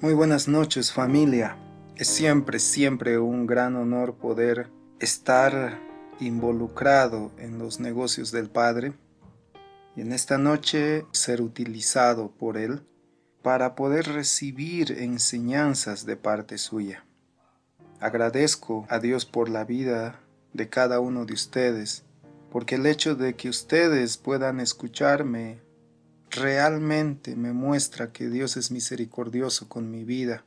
Muy buenas noches, familia. Es siempre un gran honor poder estar involucrado en los negocios del Padre y en esta noche ser utilizado por Él para poder recibir enseñanzas de parte suya. Agradezco a Dios por la vida de cada uno de ustedes, porque el hecho de que ustedes puedan escucharme realmente me muestra que Dios es misericordioso con mi vida.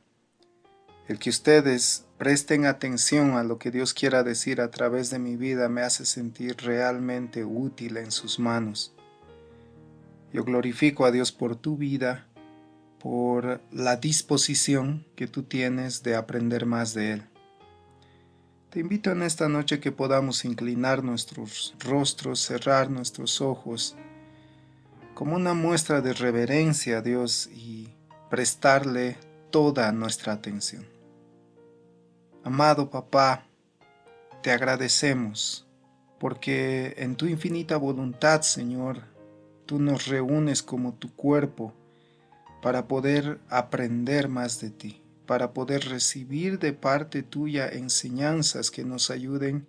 El que ustedes presten atención a lo que Dios quiera decir a través de mi vida me hace sentir realmente útil en sus manos. Yo glorifico a Dios por tu vida, por la disposición que tú tienes de aprender más de Él. Te invito en esta noche que podamos inclinar nuestros rostros, cerrar nuestros ojos, como una muestra de reverencia a Dios y prestarle toda nuestra atención. Amado Papá, te agradecemos porque en tu infinita voluntad, Señor, tú nos reúnes como tu cuerpo para poder aprender más de ti, para poder recibir de parte tuya enseñanzas que nos ayuden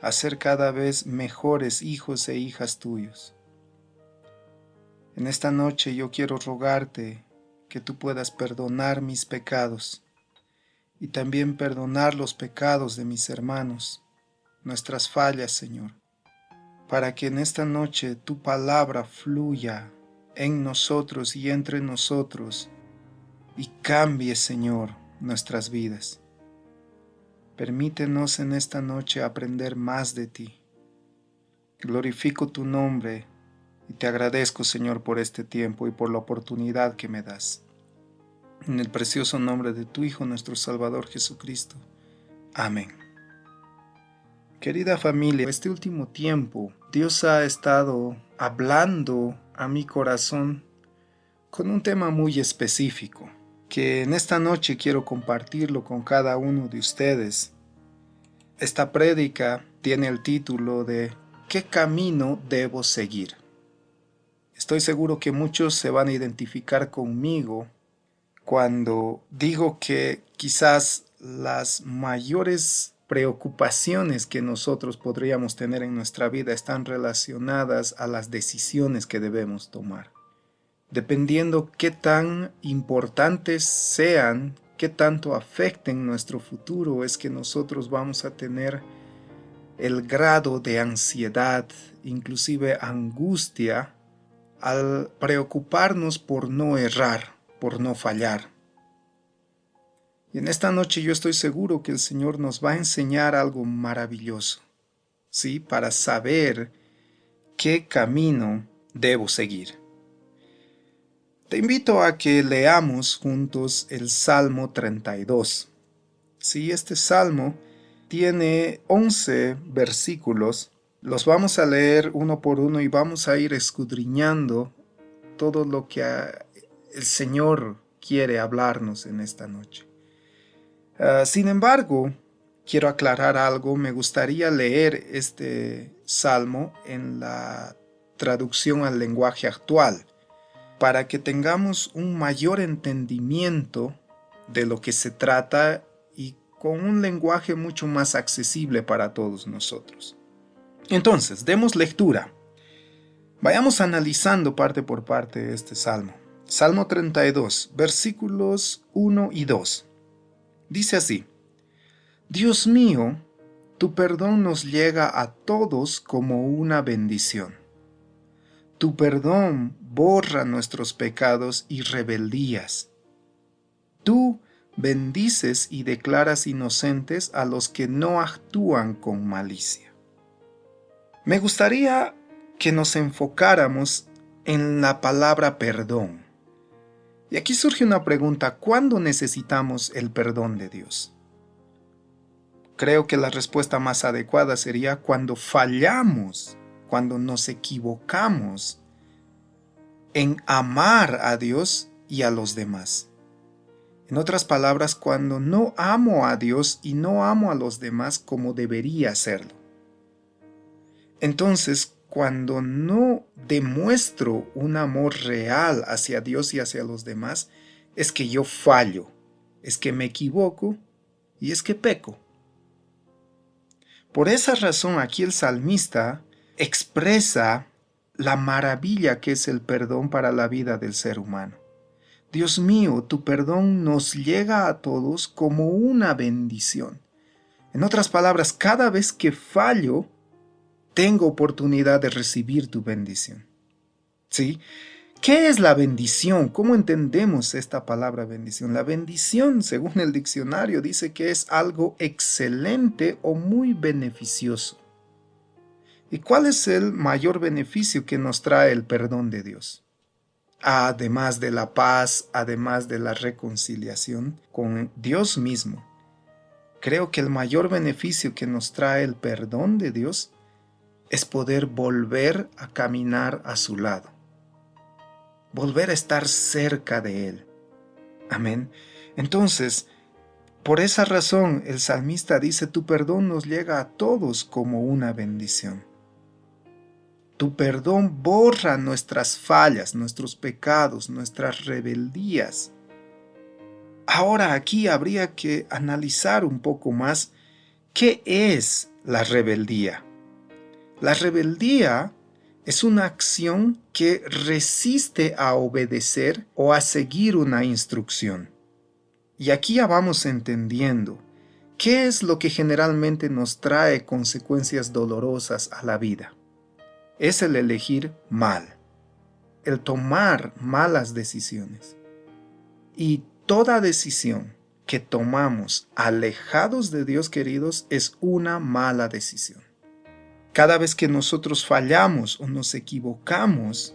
a ser cada vez mejores hijos e hijas tuyos. En esta noche yo quiero rogarte que tú puedas perdonar mis pecados y también perdonar los pecados de mis hermanos, nuestras fallas, Señor, para que en esta noche tu palabra fluya en nosotros y entre nosotros y cambie, Señor, nuestras vidas. Permítenos en esta noche aprender más de ti. Glorifico tu nombre y te agradezco, Señor, por este tiempo y por la oportunidad que me das. En el precioso nombre de tu Hijo, nuestro Salvador Jesucristo. Amén. Querida familia, este último tiempo Dios ha estado hablando a mi corazón con un tema muy específico, que en esta noche quiero compartirlo con cada uno de ustedes. Esta prédica tiene el título de ¿Qué camino debo seguir? Estoy seguro que muchos se van a identificar conmigo cuando digo que quizás las mayores preocupaciones que nosotros podríamos tener en nuestra vida están relacionadas a las decisiones que debemos tomar. Dependiendo qué tan importantes sean, qué tanto afecten nuestro futuro, es que nosotros vamos a tener el grado de ansiedad, inclusive angustia, al preocuparnos por no errar, por no fallar. Y en esta noche yo estoy seguro que el Señor nos va a enseñar algo maravilloso, ¿sí? Para saber qué camino debo seguir. Te invito a que leamos juntos el Salmo 32. Sí, este salmo tiene 11 versículos. Los vamos a leer uno por uno y vamos a ir escudriñando todo lo que el Señor quiere hablarnos en esta noche. Sin embargo, quiero aclarar algo. Me gustaría leer este salmo en la traducción al lenguaje actual, para que tengamos un mayor entendimiento de lo que se trata y con un lenguaje mucho más accesible para todos nosotros. Entonces, demos lectura. Vayamos analizando parte por parte este salmo. Salmo 32, versículos 1 y 2. Dice así: Dios mío, tu perdón nos llega a todos como una bendición. Tu perdón borra nuestros pecados y rebeldías. Tú bendices y declaras inocentes a los que no actúan con malicia. Me gustaría que nos enfocáramos en la palabra perdón. Y aquí surge una pregunta: ¿cuándo necesitamos el perdón de Dios? Creo que la respuesta más adecuada sería cuando fallamos, cuando nos equivocamos en amar a Dios y a los demás. En otras palabras, cuando no amo a Dios y no amo a los demás como debería hacerlo. Entonces, cuando no demuestro un amor real hacia Dios y hacia los demás, es que yo fallo, es que me equivoco y es que peco. Por esa razón aquí el salmista expresa la maravilla que es el perdón para la vida del ser humano. Dios mío, tu perdón nos llega a todos como una bendición. En otras palabras, cada vez que fallo, tengo oportunidad de recibir tu bendición. ¿Sí? ¿Qué es la bendición? ¿Cómo entendemos esta palabra bendición? La bendición, según el diccionario, dice que es algo excelente o muy beneficioso. ¿Y cuál es el mayor beneficio que nos trae el perdón de Dios? Además de la paz, además de la reconciliación con Dios mismo. Creo que el mayor beneficio que nos trae el perdón de Dios es poder volver a caminar a su lado. Volver a estar cerca de Él. Amén. Entonces, por esa razón el salmista dice, tu perdón nos llega a todos como una bendición. Tu perdón borra nuestras fallas, nuestros pecados, nuestras rebeldías. Ahora aquí habría que analizar un poco más qué es la rebeldía. La rebeldía es una acción que resiste a obedecer o a seguir una instrucción. Y aquí ya vamos entendiendo qué es lo que generalmente nos trae consecuencias dolorosas a la vida. Es el elegir mal, el tomar malas decisiones. Y toda decisión que tomamos alejados de Dios, queridos, es una mala decisión. Cada vez que nosotros fallamos o nos equivocamos,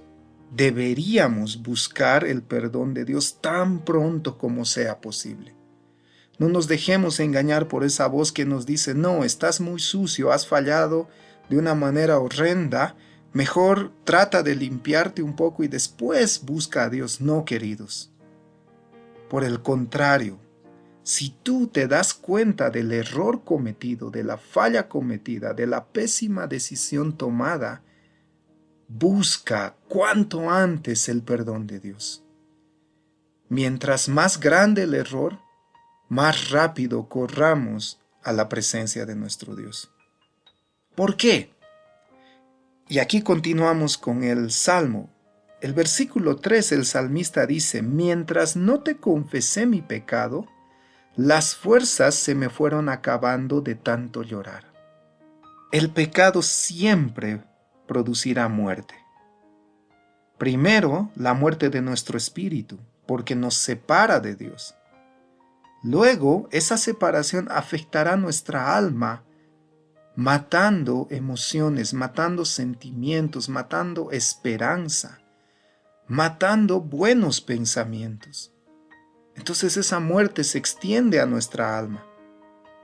deberíamos buscar el perdón de Dios tan pronto como sea posible. No nos dejemos engañar por esa voz que nos dice, no, estás muy sucio, has fallado de una manera horrenda, mejor trata de limpiarte un poco y después busca a Dios. No, queridos. Por el contrario, si tú te das cuenta del error cometido, de la falla cometida, de la pésima decisión tomada, busca cuanto antes el perdón de Dios. Mientras más grande el error, más rápido corramos a la presencia de nuestro Dios. ¿Por qué? Y aquí continuamos con el Salmo. El versículo 3, el salmista dice, mientras no te confesé mi pecado, las fuerzas se me fueron acabando de tanto llorar. El pecado siempre producirá muerte. Primero, la muerte de nuestro espíritu, porque nos separa de Dios. Luego, esa separación afectará nuestra alma, matando emociones, matando sentimientos, matando esperanza, matando buenos pensamientos. Entonces esa muerte se extiende a nuestra alma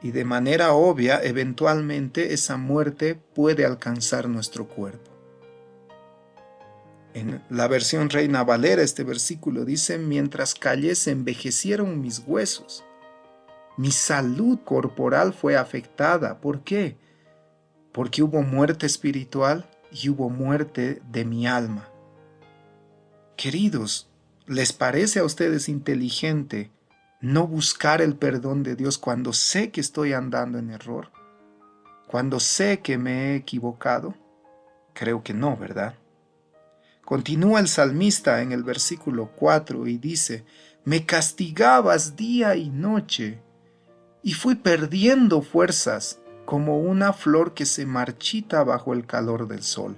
y de manera obvia, eventualmente esa muerte puede alcanzar nuestro cuerpo. En la versión Reina Valera este versículo dice, mientras callé se envejecieron mis huesos. Mi salud corporal fue afectada. ¿Por qué? Porque hubo muerte espiritual y hubo muerte de mi alma. Queridos, ¿les parece a ustedes inteligente no buscar el perdón de Dios cuando sé que estoy andando en error? ¿Cuando sé que me he equivocado? Creo que no, ¿verdad? Continúa el salmista en el versículo 4 y dice, me castigabas día y noche, y fui perdiendo fuerzas como una flor que se marchita bajo el calor del sol.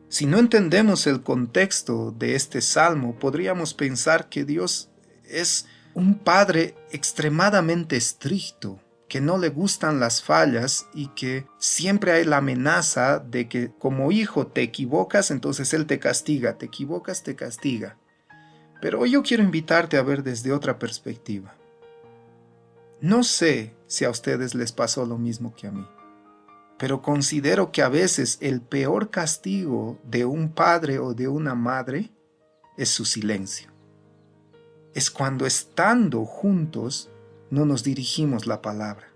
Si no entendemos el contexto de este salmo, podríamos pensar que Dios es un padre extremadamente estricto, que no le gustan las fallas y que siempre hay la amenaza de que como hijo te equivocas, entonces Él te castiga, te equivocas, te castiga. Pero hoy yo quiero invitarte a ver desde otra perspectiva. No sé si a ustedes les pasó lo mismo que a mí, pero considero que a veces el peor castigo de un padre o de una madre es su silencio. Es cuando estando juntos no nos dirigimos la palabra.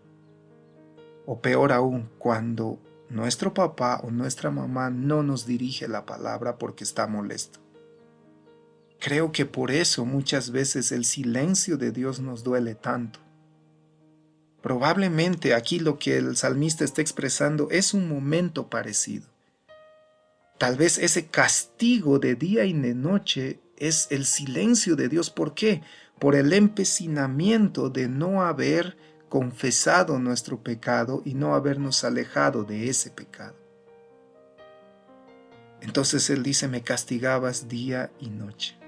O peor aún, cuando nuestro papá o nuestra mamá no nos dirige la palabra porque está molesto. Creo que por eso muchas veces el silencio de Dios nos duele tanto. Probablemente aquí lo que el salmista está expresando es un momento parecido. Tal vez ese castigo de día y de noche es el silencio de Dios. ¿Por qué? Por el empecinamiento de no haber confesado nuestro pecado y no habernos alejado de ese pecado. Entonces Él dice, me castigabas día y noche.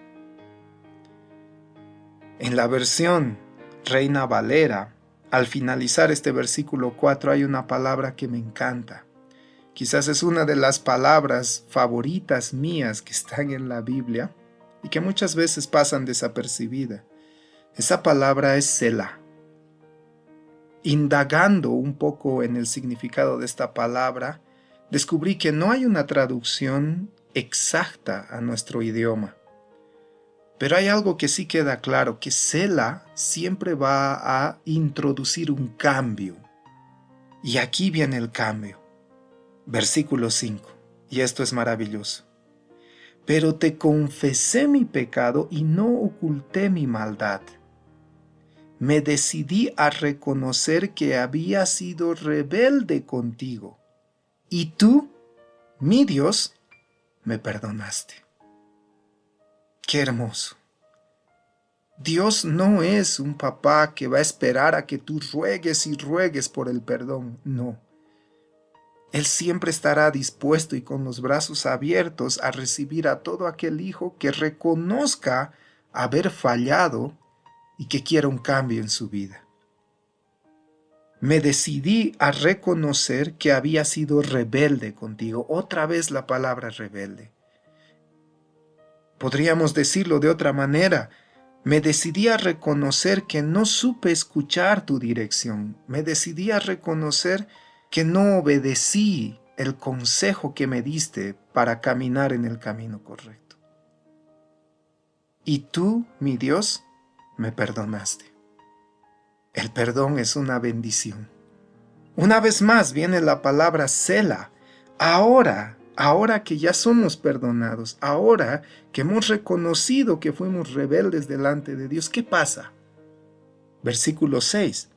En la versión Reina Valera, al finalizar este versículo 4 hay una palabra que me encanta. Quizás es una de las palabras favoritas mías que están en la Biblia y que muchas veces pasan desapercibida. Esa palabra es Selah. Indagando un poco en el significado de esta palabra, descubrí que no hay una traducción exacta a nuestro idioma. Pero hay algo que sí queda claro, que Selah siempre va a introducir un cambio. Y aquí viene el cambio. Versículo 5. Y esto es maravilloso. Pero te confesé mi pecado y no oculté mi maldad. Me decidí a reconocer que había sido rebelde contigo. Y tú, mi Dios, me perdonaste. Qué hermoso. Dios no es un papá que va a esperar a que tú ruegues y ruegues por el perdón, no. Él siempre estará dispuesto y con los brazos abiertos a recibir a todo aquel hijo que reconozca haber fallado y que quiera un cambio en su vida. Me decidí a reconocer que había sido rebelde contigo. Otra vez la palabra rebelde. Podríamos decirlo de otra manera. Me decidí a reconocer que no supe escuchar tu dirección. Me decidí a reconocer que no obedecí el consejo que me diste para caminar en el camino correcto. Y tú, mi Dios, me perdonaste. El perdón es una bendición. Una vez más viene la palabra Selah. Ahora que ya somos perdonados, ahora que hemos reconocido que fuimos rebeldes delante de Dios, ¿qué pasa? Versículo 6.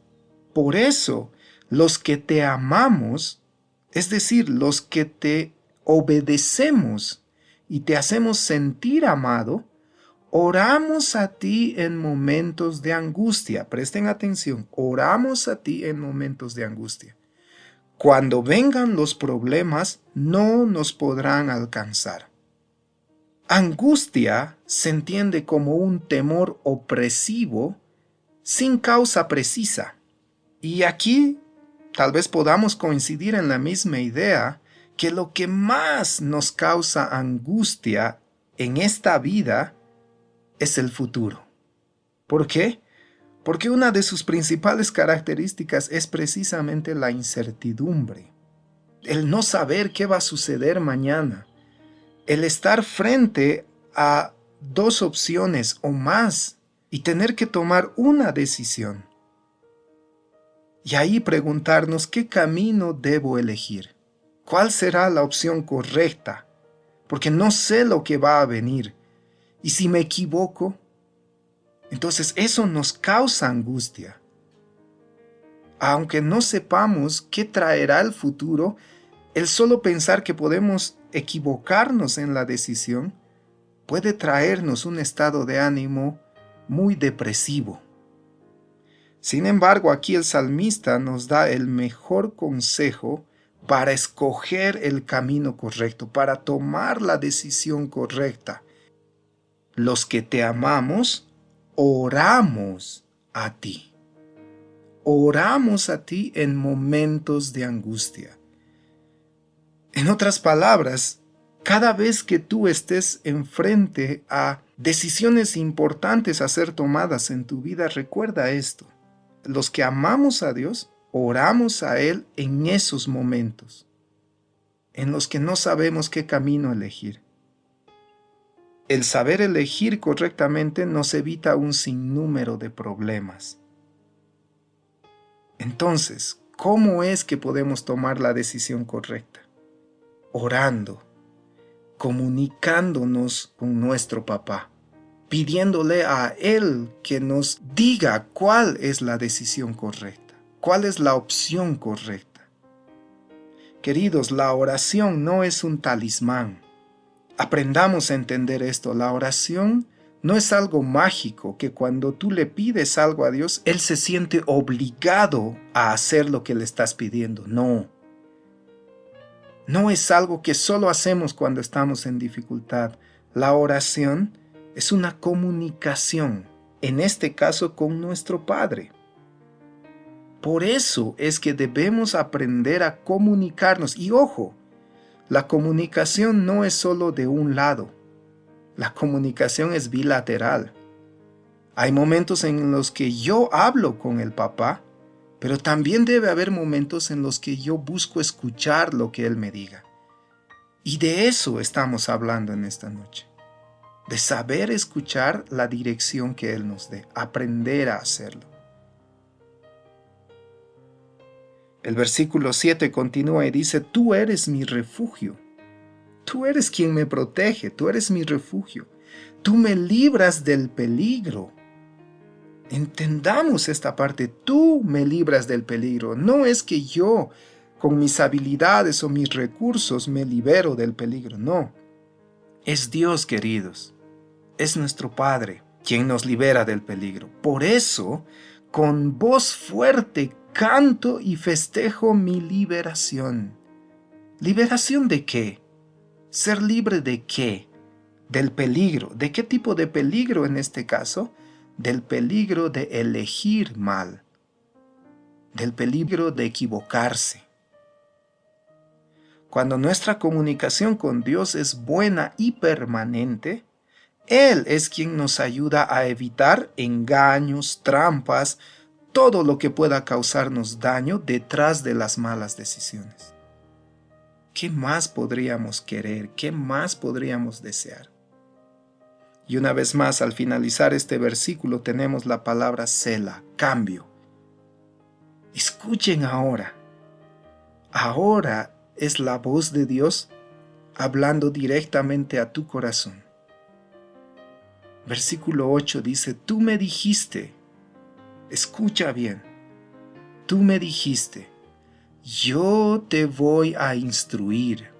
Por eso, los que te amamos, es decir, los que te obedecemos y te hacemos sentir amado, oramos a ti en momentos de angustia. Presten atención, oramos a ti en momentos de angustia. Cuando vengan los problemas, no nos podrán alcanzar. Angustia se entiende como un temor opresivo sin causa precisa. Y aquí tal vez podamos coincidir en la misma idea que lo que más nos causa angustia en esta vida es el futuro. ¿Por qué? Porque una de sus principales características es precisamente la incertidumbre, el no saber qué va a suceder mañana, el estar frente a dos opciones o más y tener que tomar una decisión. Y ahí preguntarnos qué camino debo elegir, cuál será la opción correcta, porque no sé lo que va a venir. Y si me equivoco, entonces eso nos causa angustia. Aunque no sepamos qué traerá el futuro, el solo pensar que podemos equivocarnos en la decisión puede traernos un estado de ánimo muy depresivo. Sin embargo, aquí el salmista nos da el mejor consejo para escoger el camino correcto, para tomar la decisión correcta. Los que te amamos, oramos a ti. Oramos a ti en momentos de angustia. En otras palabras, cada vez que tú estés enfrente a decisiones importantes a ser tomadas en tu vida, recuerda esto. Los que amamos a Dios, oramos a Él en esos momentos, en los que no sabemos qué camino elegir. El saber elegir correctamente nos evita un sinnúmero de problemas. Entonces, ¿cómo es que podemos tomar la decisión correcta? Orando, comunicándonos con nuestro papá. pidiéndole a Él que nos diga cuál es la decisión correcta, cuál es la opción correcta. Queridos, la oración no es un talismán. Aprendamos a entender esto. La oración no es algo mágico que cuando tú le pides algo a Dios, Él se siente obligado a hacer lo que le estás pidiendo. No. No es algo que solo hacemos cuando estamos en dificultad. La oración es una comunicación, en este caso con nuestro Padre. Por eso es que debemos aprender a comunicarnos. Y ojo, la comunicación no es solo de un lado. La comunicación es bilateral. Hay momentos en los que yo hablo con el papá, pero también debe haber momentos en los que yo busco escuchar lo que él me diga. Y de eso estamos hablando en esta noche. De saber escuchar la dirección que él nos dé, aprender a hacerlo. El versículo 7 continúa y dice, tú eres mi refugio. Tú eres quien me protege, tú eres mi refugio. Tú me libras del peligro. Entendamos esta parte, tú me libras del peligro. No es que yo, con mis habilidades o mis recursos, me libero del peligro, no. Es Dios, queridos. Es nuestro Padre quien nos libera del peligro. Por eso, con voz fuerte, canto y festejo mi liberación. ¿Liberación de qué? ¿Ser libre de qué? Del peligro. ¿De qué tipo de peligro en este caso? Del peligro de elegir mal. Del peligro de equivocarse. Cuando nuestra comunicación con Dios es buena y permanente, Él es quien nos ayuda a evitar engaños, trampas, todo lo que pueda causarnos daño detrás de las malas decisiones. ¿Qué más podríamos querer? ¿Qué más podríamos desear? Y una vez más, al finalizar este versículo, tenemos la palabra Selah, cambio. Escuchen ahora. Ahora es la voz de Dios hablando directamente a tu corazón. Versículo 8 dice, tú me dijiste, escucha bien, tú me dijiste, yo te voy a instruir,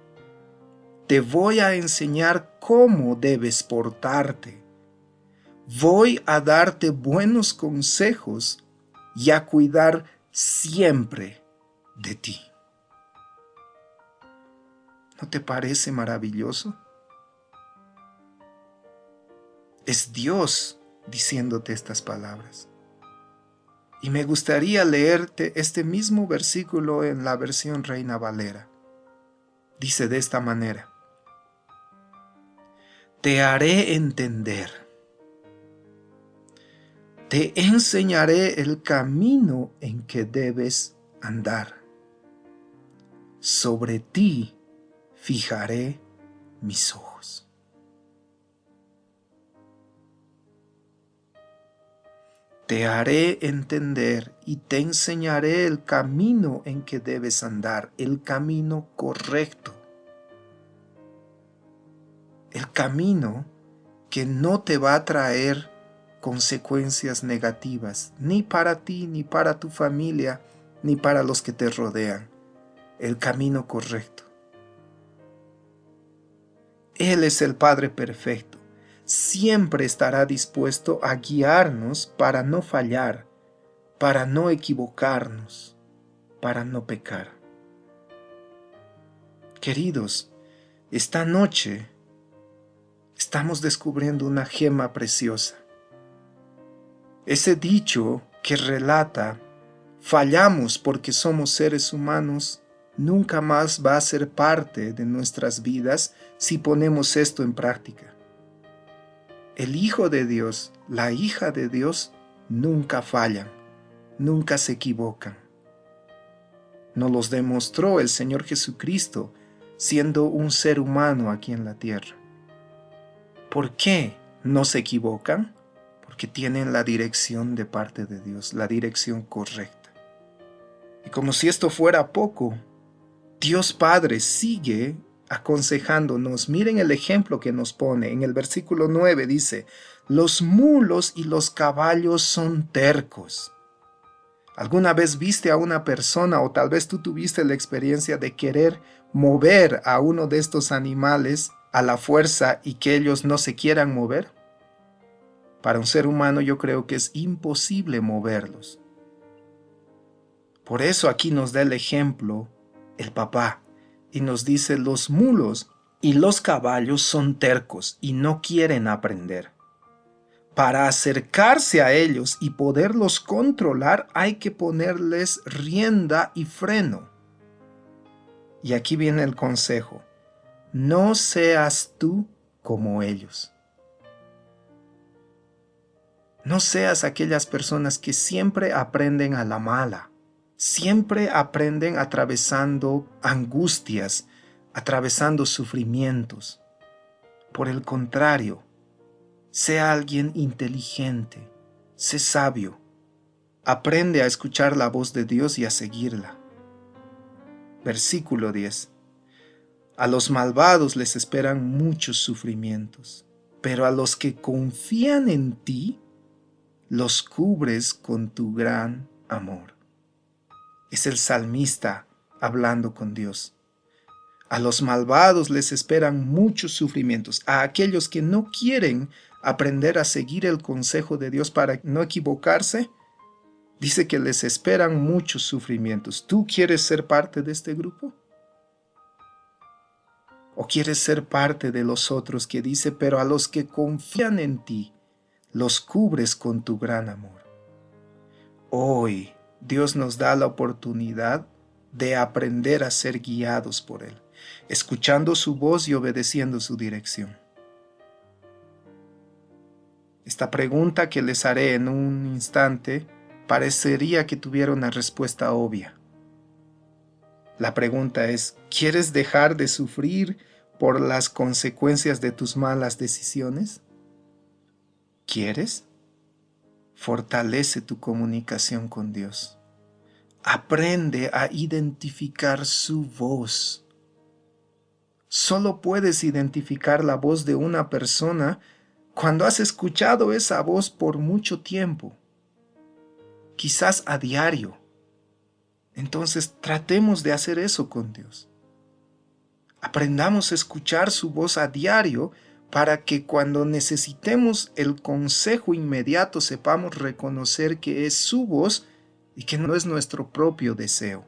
te voy a enseñar cómo debes portarte, voy a darte buenos consejos y a cuidar siempre de ti. ¿No te parece maravilloso? Es Dios diciéndote estas palabras. Y me gustaría leerte este mismo versículo en la versión Reina Valera. Dice de esta manera: te haré entender, te enseñaré el camino en que debes andar. Sobre ti fijaré mis ojos. Te haré entender y te enseñaré el camino en que debes andar, el camino correcto. El camino que no te va a traer consecuencias negativas, ni para ti, ni para tu familia, ni para los que te rodean. El camino correcto. Él es el Padre perfecto. Siempre estará dispuesto a guiarnos para no fallar, para no equivocarnos, para no pecar. Queridos, esta noche estamos descubriendo una gema preciosa. Ese dicho que relata, fallamos porque somos seres humanos, nunca más va a ser parte de nuestras vidas si ponemos esto en práctica. El Hijo de Dios, la hija de Dios, nunca fallan, nunca se equivocan. Nos los demostró el Señor Jesucristo siendo un ser humano aquí en la tierra. ¿Por qué no se equivocan? Porque tienen la dirección de parte de Dios, la dirección correcta. Y como si esto fuera poco, Dios Padre sigue aconsejándonos. Miren el ejemplo que nos pone. En el versículo 9 dice, Los mulos y los caballos son tercos. ¿Alguna vez viste a una persona o tal vez tú tuviste la experiencia de querer mover a uno de estos animales a la fuerza y que ellos no se quieran mover? Para un ser humano yo creo que es imposible moverlos. Por eso aquí nos da el ejemplo el papá y nos dice los mulos y los caballos son tercos y no quieren aprender. Para acercarse a ellos y poderlos controlar hay que ponerles rienda y freno. Y aquí viene el consejo. No seas tú como ellos. No seas aquellas personas que siempre aprenden a la mala. Siempre aprenden atravesando angustias, atravesando sufrimientos. Por el contrario, sé alguien inteligente, sé sabio. Aprende a escuchar la voz de Dios y a seguirla. Versículo 10. A los malvados les esperan muchos sufrimientos, pero a los que confían en ti, los cubres con tu gran amor. Es el salmista hablando con Dios. A los malvados les esperan muchos sufrimientos. A aquellos que no quieren aprender a seguir el consejo de Dios para no equivocarse, dice que les esperan muchos sufrimientos. ¿Tú quieres ser parte de este grupo? ¿O quieres ser parte de los otros que dice, pero a los que confían en ti, los cubres con tu gran amor? Hoy Dios nos da la oportunidad de aprender a ser guiados por Él, escuchando su voz y obedeciendo su dirección. Esta pregunta que les haré en un instante parecería que tuviera una respuesta obvia. La pregunta es, ¿quieres dejar de sufrir por las consecuencias de tus malas decisiones? ¿Quieres? Fortalece tu comunicación con Dios. Aprende a identificar su voz. Solo puedes identificar la voz de una persona cuando has escuchado esa voz por mucho tiempo, quizás a diario. Entonces tratemos de hacer eso con Dios. Aprendamos a escuchar su voz a diario para que cuando necesitemos el consejo inmediato sepamos reconocer que es su voz y que no es nuestro propio deseo.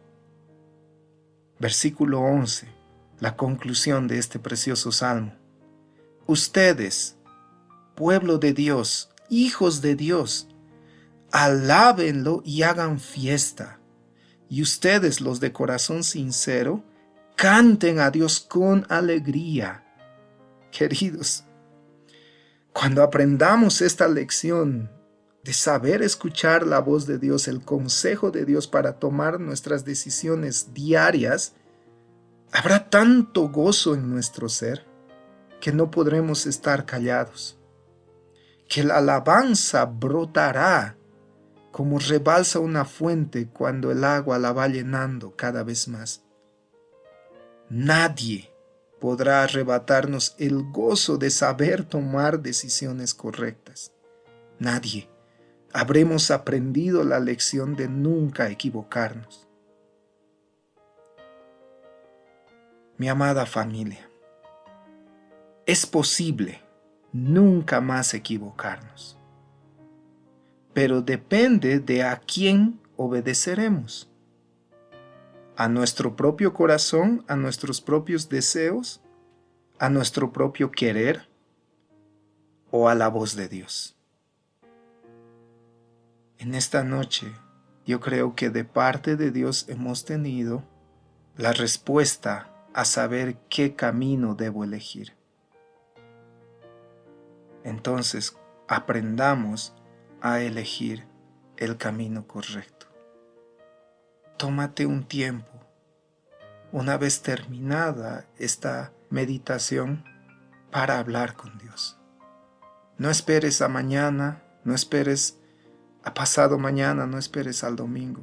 Versículo 11, la conclusión de este precioso salmo. Ustedes, pueblo de Dios, hijos de Dios, alábenlo y hagan fiesta. Y ustedes, los de corazón sincero, canten a Dios con alegría. Queridos, cuando aprendamos esta lección de saber escuchar la voz de Dios, el consejo de Dios para tomar nuestras decisiones diarias, habrá tanto gozo en nuestro ser que no podremos estar callados, que la alabanza brotará como rebalsa una fuente cuando el agua la va llenando cada vez más. Nadie podrá arrebatarnos el gozo de saber tomar decisiones correctas. Nadie. Habremos aprendido la lección de nunca equivocarnos. Mi amada familia, es posible nunca más equivocarnos, pero depende de a quién obedeceremos. ¿A nuestro propio corazón, a nuestros propios deseos, a nuestro propio querer o a la voz de Dios? En esta noche, yo creo que de parte de Dios hemos tenido la respuesta a saber qué camino debo elegir. Entonces, aprendamos a elegir el camino correcto. Tómate un tiempo. Una vez terminada esta meditación, para hablar con Dios. No esperes a mañana, no esperes a pasado mañana, no esperes al domingo,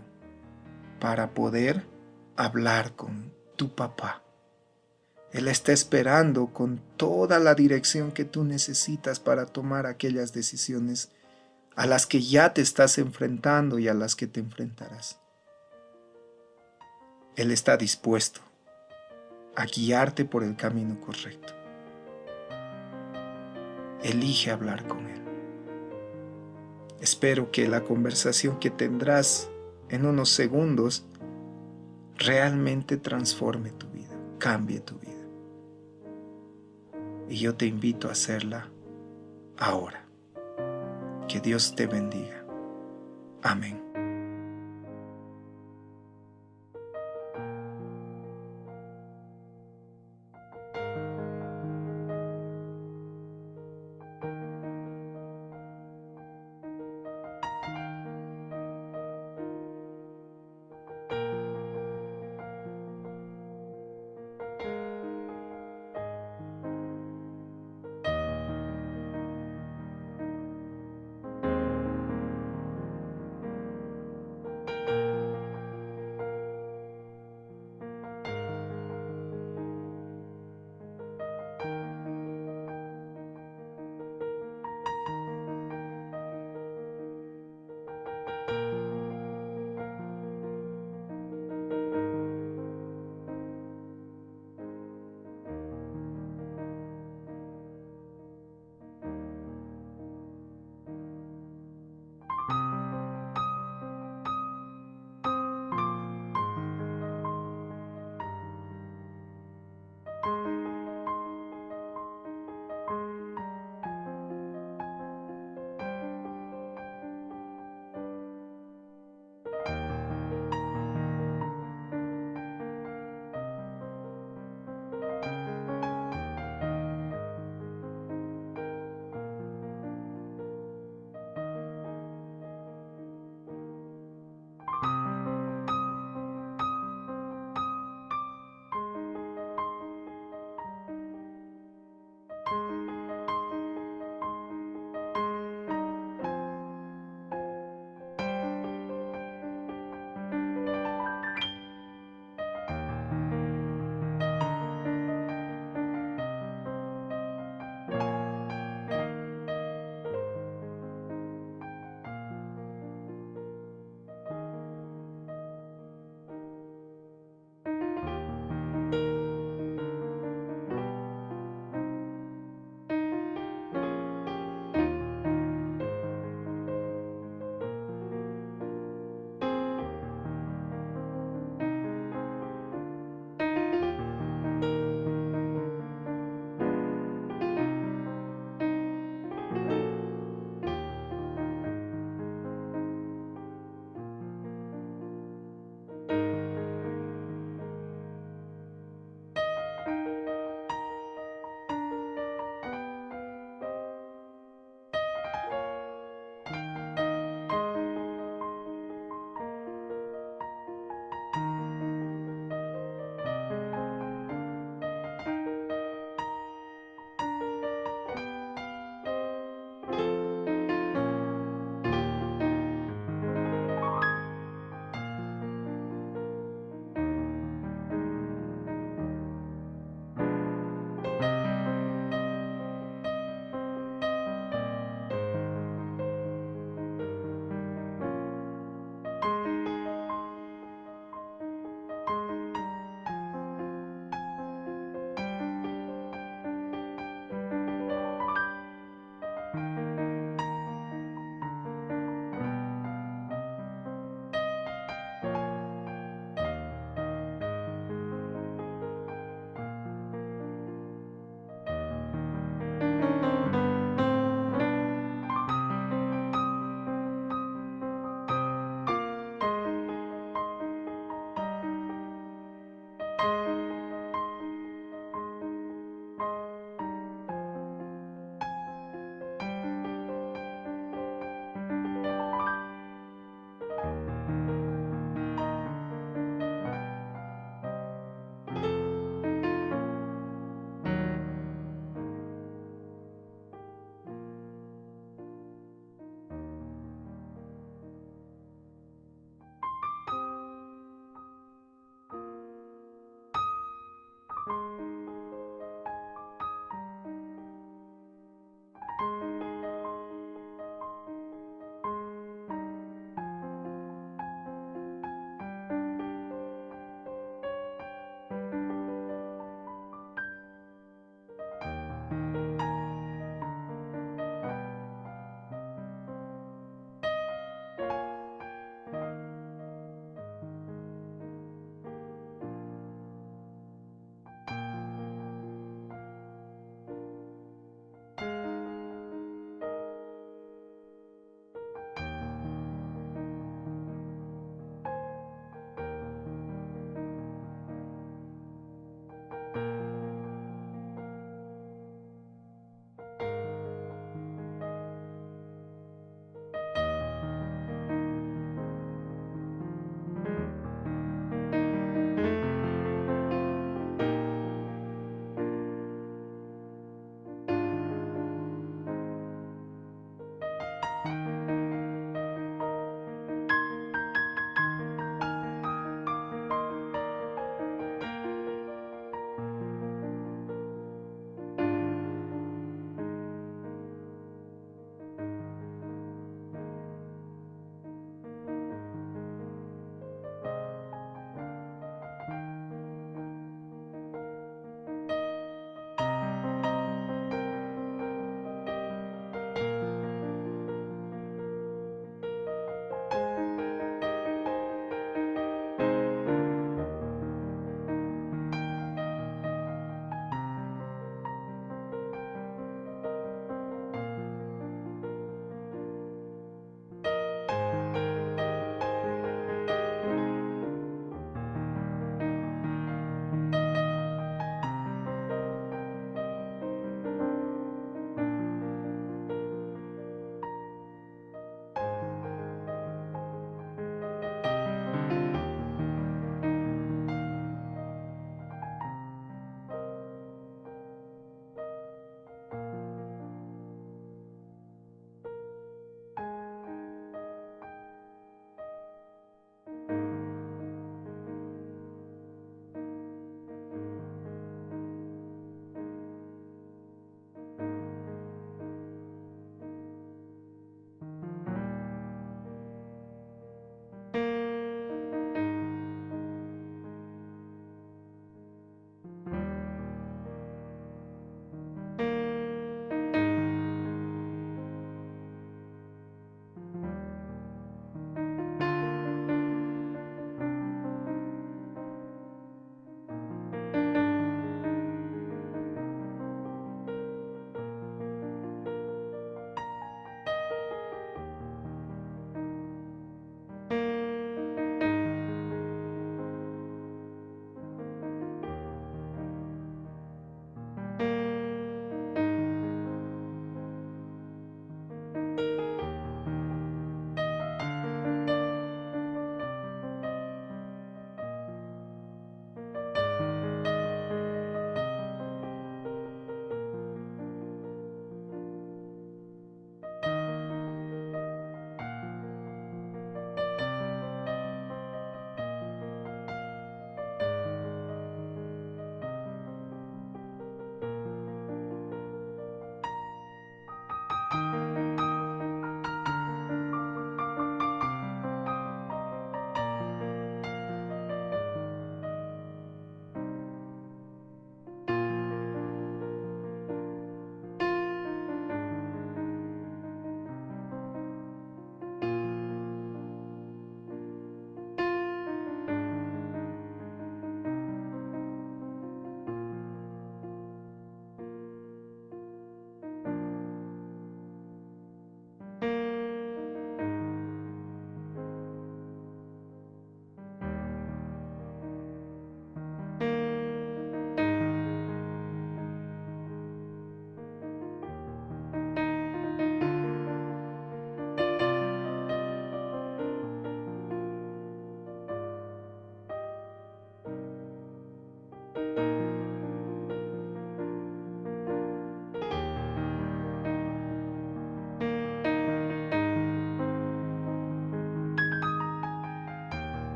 para poder hablar con tu papá. Él está esperando con toda la dirección que tú necesitas para tomar aquellas decisiones a las que ya te estás enfrentando y a las que te enfrentarás. Él está dispuesto a guiarte por el camino correcto. Elige hablar con Él. Espero que la conversación que tendrás en unos segundos realmente transforme tu vida, cambie tu vida. Y yo te invito a hacerla ahora. Que Dios te bendiga. Amén.